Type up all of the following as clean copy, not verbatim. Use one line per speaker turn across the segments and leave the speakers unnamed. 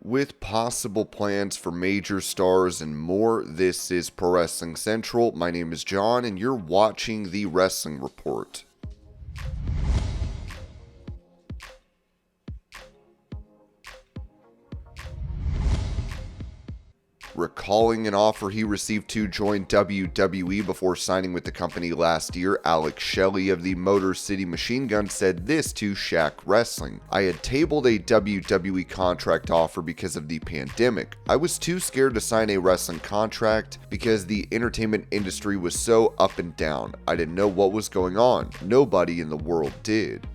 with possible plans for major stars and more. This is Pro Wrestling Central. My name is John, and you're watching the Wrestling Report. Recalling an offer he received to join WWE before signing with the company last year, Alex Shelley of the Motor City Machine Gun said this to Shaq Wrestling. "I had tabled a WWE contract offer because of the pandemic. I was too scared to sign a wrestling contract because the entertainment industry was so up and down. I didn't know what was going on. Nobody in the world did."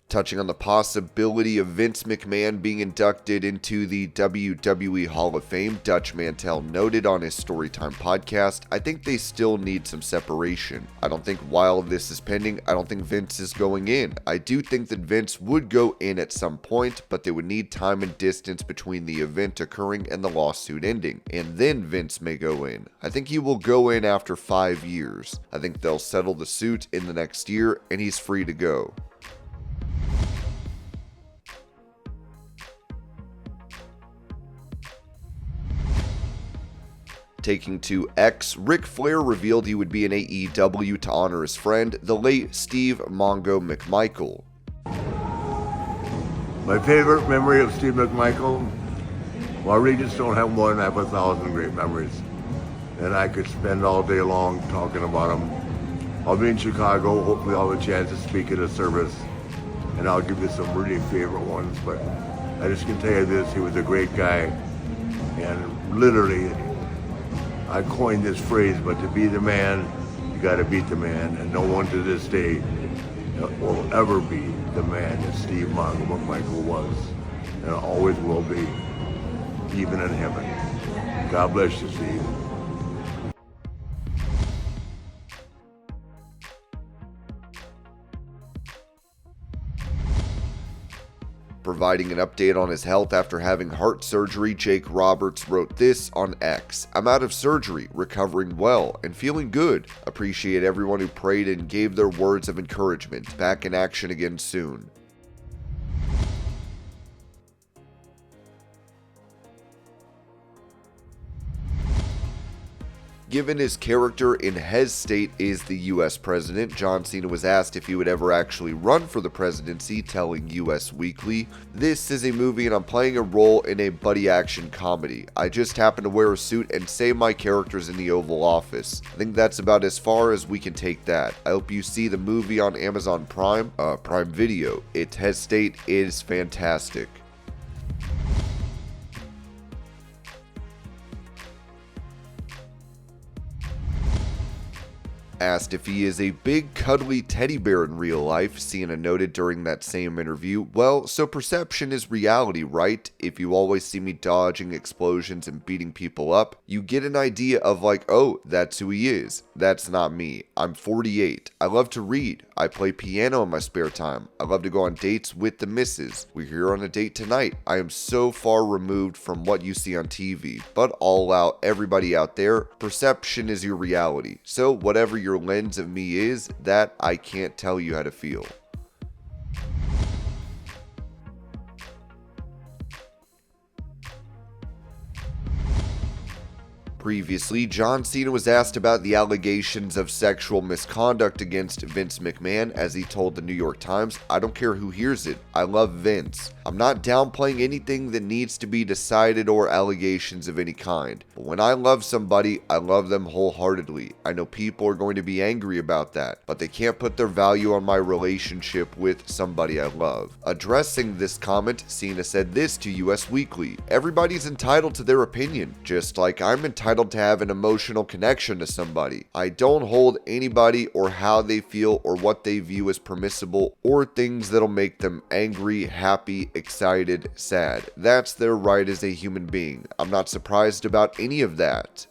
Touching on the possibility of Vince McMahon being inducted into the WWE Hall of Fame, Dutch Mantel noted on his Storytime podcast, "I think they still need some separation. I don't think while this is pending, I don't think Vince is going in. I do think that Vince would go in at some point, but they would need time and distance between the event occurring and the lawsuit ending, and then Vince may go in. I think he will go in after 5 years. I think they'll settle the suit in the next year, and he's free to go." Taking to X, Ric Flair revealed he would be in AEW to honor his friend, the late Steve Mongo McMichael.
My favorite memory of Steve McMichael? Well, I really just don't have one. I have 1,000 great memories. And I could spend all day long talking about him. I'll be in Chicago. Hopefully I'll have a chance to speak at a service. And I'll give you some really favorite ones. But I just can tell you this, he was a great guy. And literally, I coined this phrase, but to be the man, you got to beat the man, and no one to this day will ever be the man that Steve Mongo McMichael was, and always will be, even in heaven. God bless you, Steve.
Providing an update on his health after having heart surgery, Jake Roberts wrote this on X. "I'm out of surgery, recovering well, and feeling good. Appreciate everyone who prayed and gave their words of encouragement. Back in action again soon." Given his character in His State is the US president, John Cena was asked if he would ever actually run for the presidency, telling US Weekly, "This is a movie and I'm playing a role in a buddy action comedy. I just happen to wear a suit and say my character's in the Oval Office. I think that's about as far as we can take that. I hope you see the movie on Amazon Prime Video. His State is fantastic." Asked if he is a big cuddly teddy bear in real life, Cena noted during that same interview, "Well, so perception is reality, right? If you always see me dodging explosions and beating people up, you get an idea of like, oh, that's who he is. That's not me. I'm 48. I love to read. I play piano in my spare time. I love to go on dates with the missus. We're here on a date tonight. I am so far removed from what you see on TV, but I'll allow everybody out there, perception is your reality. So whatever your lens of me is, that I can't tell you how to feel." Previously, John Cena was asked about the allegations of sexual misconduct against Vince McMahon as he told the New York Times, "I don't care who hears it. I love Vince. I'm not downplaying anything that needs to be decided or allegations of any kind. But when I love somebody, I love them wholeheartedly. I know people are going to be angry about that, but they can't put their value on my relationship with somebody I love." Addressing this comment, Cena said this to US Weekly, "Everybody's entitled to their opinion, just like I'm entitled to have an emotional connection to somebody. I don't hold anybody or how they feel or what they view as permissible or things that'll make them angry, happy, excited, sad. That's their right as a human being. I'm not surprised about any of that."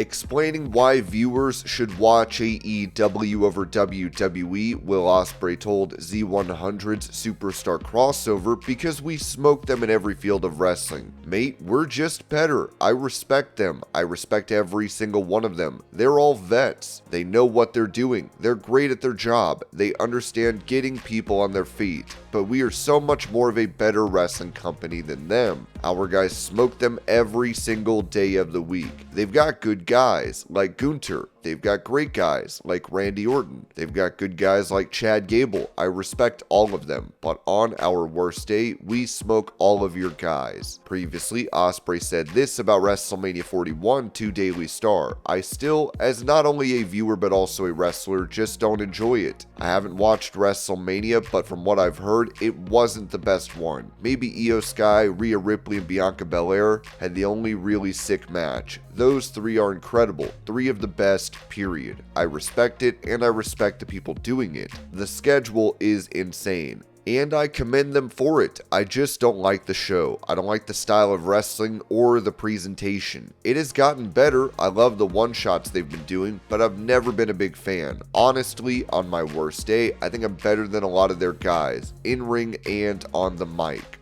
Explaining why viewers should watch AEW over WWE, Will Ospreay told Z100's Superstar Crossover, because we smoke them in every field of wrestling. Mate, we're just better. I respect them. I respect every single one of them. They're all vets. They know what they're doing. They're great at their job. They understand getting people on their feet. But we are so much more of a better wrestling company than them. Our guys smoke them every single day of the week. They've got good guys like Gunther. They've got great guys like Randy Orton. They've got good guys like Chad Gable. I respect all of them, but on our worst day, we smoke all of your guys. Previously, Ospreay said this about WrestleMania 41 to Daily Star. I still, as not only a viewer but also a wrestler, just don't enjoy it. I haven't watched WrestleMania, but from what I've heard, it wasn't the best one. Maybe Io Sky, Rhea Ripley, and Bianca Belair had the only really sick match. Those three are incredible. Three of the best, period. I respect it, and I respect the people doing it. The schedule is insane, and I commend them for it. I just don't like the show. I don't like the style of wrestling or the presentation. It has gotten better. I love the one-shots they've been doing, but I've never been a big fan. Honestly, on my worst day, I think I'm better than a lot of their guys, in-ring and on the mic.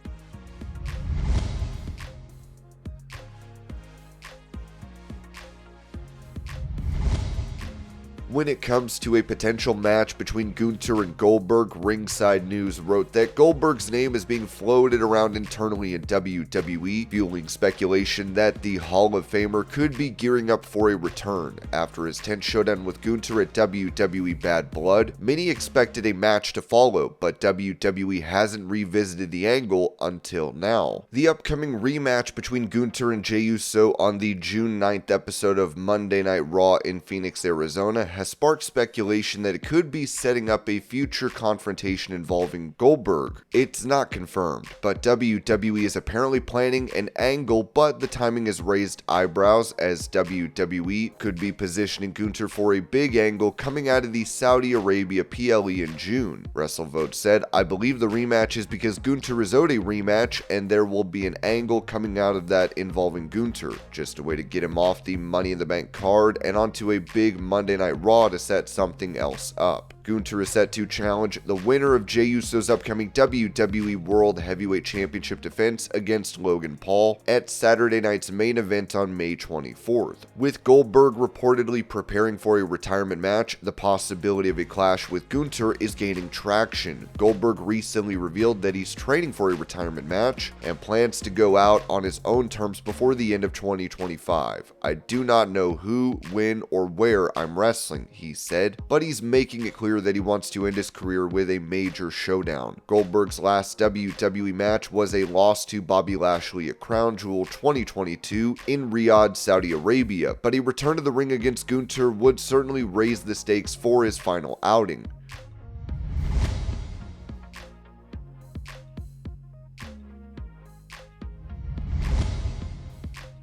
When it comes to a potential match between Gunther and Goldberg, Ringside News wrote that Goldberg's name is being floated around internally in WWE, fueling speculation that the Hall of Famer could be gearing up for a return. After his 10th showdown with Gunther at WWE Bad Blood, many expected a match to follow, but WWE hasn't revisited the angle until now. The upcoming rematch between Gunther and Jey Uso on the June 9th episode of Monday Night Raw in Phoenix, Arizona has sparked speculation that it could be setting up a future confrontation involving Goldberg. It's not confirmed, but WWE is apparently planning an angle, but the timing has raised eyebrows as WWE could be positioning Gunther for a big angle coming out of the Saudi Arabia PLE in June. WrestleVote said, I believe the rematch is because Gunther is owed a rematch and there will be an angle coming out of that involving Gunther. Just a way to get him off the Money in the Bank card and onto a big Monday Night Raw to set something else up. Gunther is set to challenge the winner of Jey Uso's upcoming WWE World Heavyweight Championship defense against Logan Paul at Saturday night's main event on May 24th. With Goldberg reportedly preparing for a retirement match, the possibility of a clash with Gunther is gaining traction. Goldberg recently revealed that he's training for a retirement match and plans to go out on his own terms before the end of 2025. I do not know who, when, or where I'm wrestling, he said, but he's making it clear that he wants to end his career with a major showdown. Goldberg's last WWE match was a loss to Bobby Lashley at Crown Jewel 2022 in Riyadh, Saudi Arabia, but a return to the ring against Gunther would certainly raise the stakes for his final outing.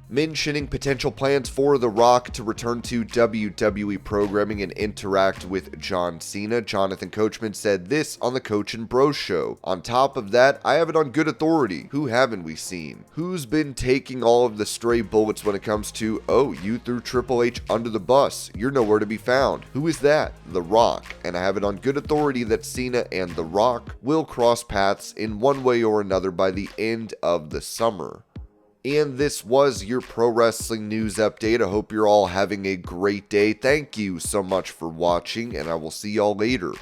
Mentioning potential plans for The Rock to return to WWE programming and interact with John Cena, Jonathan Coachman said this on the Coach and Bro Show. On top of that, I have it on good authority. Who haven't we seen? Who's been taking all of the stray bullets when it comes to, oh, you threw Triple H under the bus, you're nowhere to be found? Who is that? The Rock. And I have it on good authority that Cena and The Rock will cross paths in one way or another by the end of the summer. And this was your pro wrestling news update. I hope you're all having a great day. Thank you so much for watching, and I will see y'all later.